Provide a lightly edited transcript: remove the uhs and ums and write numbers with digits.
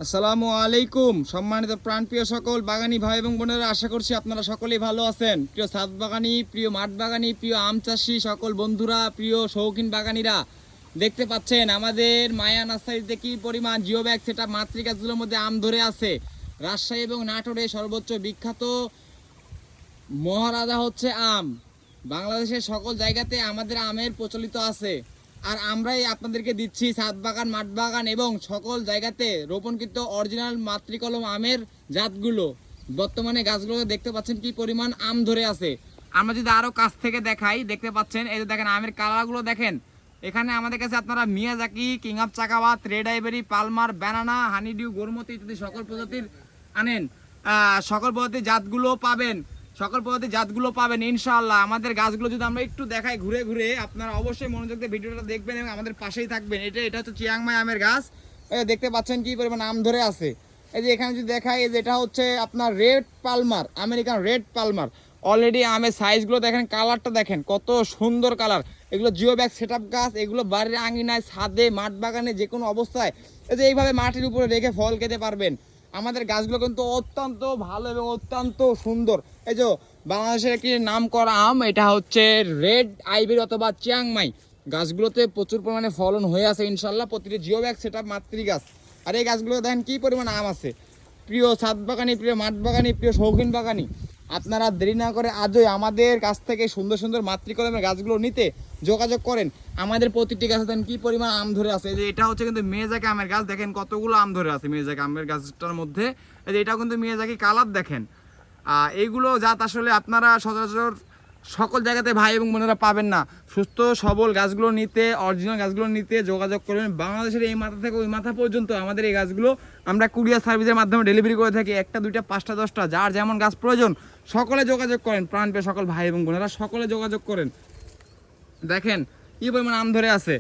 আসসালামু আলাইকুম সম্মানিত প্রাণপ্রিয় সকল বাগানি ভাই এবং বোনেরা, আশা করছি আপনারা সকলেই ভালো আছেন। প্রিয় ছাদ বাগানি, প্রিয় মাঠ বাগানি, প্রিয় আম চাষি সকল বন্ধুরা, প্রিয় শৌখিন বাগানিরা, দেখতে পাচ্ছেন আমাদের মায়া নার্সারিতে কি পরিমাণ জিও ব্যাগ সেটা মাতৃ গাছগুলোর মধ্যে আম ধরে আছে। রাজশাহী এবং নাটোরে সর্বোচ্চ বিখ্যাত মহারাজা হচ্ছে আম। বাংলাদেশের সকল জায়গাতে আমাদের আমের প্রচলিত আছে, আর আমরাই আপনাদেরকে দিচ্ছি ছাদ বাগান, মাঠ বাগান এবং সকল জায়গাতে রোপণকৃত অরিজিনাল মাতৃকলম আমের জাতগুলো। বর্তমানে গাছগুলো দেখতে পাচ্ছেন কি পরিমাণ আম ধরে আছে। আমরা যদি আরও কাছ থেকে দেখাই, দেখতে পাচ্ছেন এই যে দেখেন আমের কালারগুলো দেখেন। এখানে আমাদের কাছে আপনারা মিয়াজাকি, কিং অফ চাকাবাত, red ivory, Palmer, banana, honeydew, Gormoti ইত্যাদি সকল প্রজাতির আনেন, সকল প্রজাতির জাতগুলো পাবেন ইনশাআল্লাহ। আমাদের গাছগুলো যদি আমরা একটু দেখাই ঘুরে ঘুরে, আপনারা অবশ্যই মনোযোগ দিয়ে ভিডিওটা দেখবেন এবং আমাদের পাশেই থাকবেন। এটা হচ্ছে চিয়াংমাই আমের গাছ। দেখতে পাচ্ছেন কি পরিমাণ আম ধরে আছে। এই যে এখানে যদি দেখাই, এই যে এটা হচ্ছে আপনার red Palmer, American red Palmer. Already আমের সাইজগুলো দেখেন, কালারটা দেখেন কত সুন্দর কালার। এগুলো জিও ব্যাগ সেট আপ গাছ, এগুলো বাড়ির আঙিনায়, ছাদে, মাঠ বাগানে যে কোনো অবস্থায় এই যে এইভাবে মাটির উপরে রেখে ফল খেতে পারবেন। আমাদের গাছগুলো কিন্তু অত্যন্ত ভালো এবং অত্যন্ত সুন্দর। এই যে বাংলাদেশের একটি নাম করা আম, এটা হচ্ছে রেড আইভরি অথবা চিয়াংমাই। গাছগুলোতে প্রচুর পরিমাণে ফলন হয়ে আছে ইনশাল্লাহ। প্রতিটি জিও ব্যাগ সেটা মাতৃ গাছ। আর এই গাছগুলো দেখেন কি পরিমাণ আম আছে। প্রিয় ছাদ বাগানি, প্রিয় মাঠ বাগানি, প্রিয় শৌখিন বাগানি, আপনারা দেরি না করে আজই আমাদের কাছ থেকে সুন্দর সুন্দর মাতৃকলমের গাছগুলো নিতে যোগাযোগ করেন। আমাদের প্রতিটি গাছে দেখেন কি পরিমাণ আম ধরে আছে। যে এটা হচ্ছে কিন্তু মিয়াজাকি আমের গাছ, দেখেন কতগুলো আম ধরে আছে মিয়াজাকি আমের গাছটার মধ্যে। এই যে এটাও কিন্তু মিয়াজাকি কালার দেখেন। এইগুলো জাত আসলে আপনারা সচরাচর সকল জায়গাতে ভাই এবং বোনেরা পাবেন না। সুস্থ সবল গাছগুলো নিতে, অরিজিনাল গাছগুলো নিতে যোগাযোগ করবেন। বাংলাদেশের এই মাথা থেকে ওই মাথা পর্যন্ত আমাদের এই গাছগুলো আমরা কুরিয়ার সার্ভিসের মাধ্যমে ডেলিভারি করে থাকি। 1টা 2টা 5টা 10টা, যার যেমন গাছ প্রয়োজন সকলে যোগাযোগ করেন। প্রাণপ্রিয় সকল ভাই এবং বোনেরা সকলে যোগাযোগ করেন। দেখেন কি পরিমাণ আম ধরে আছে।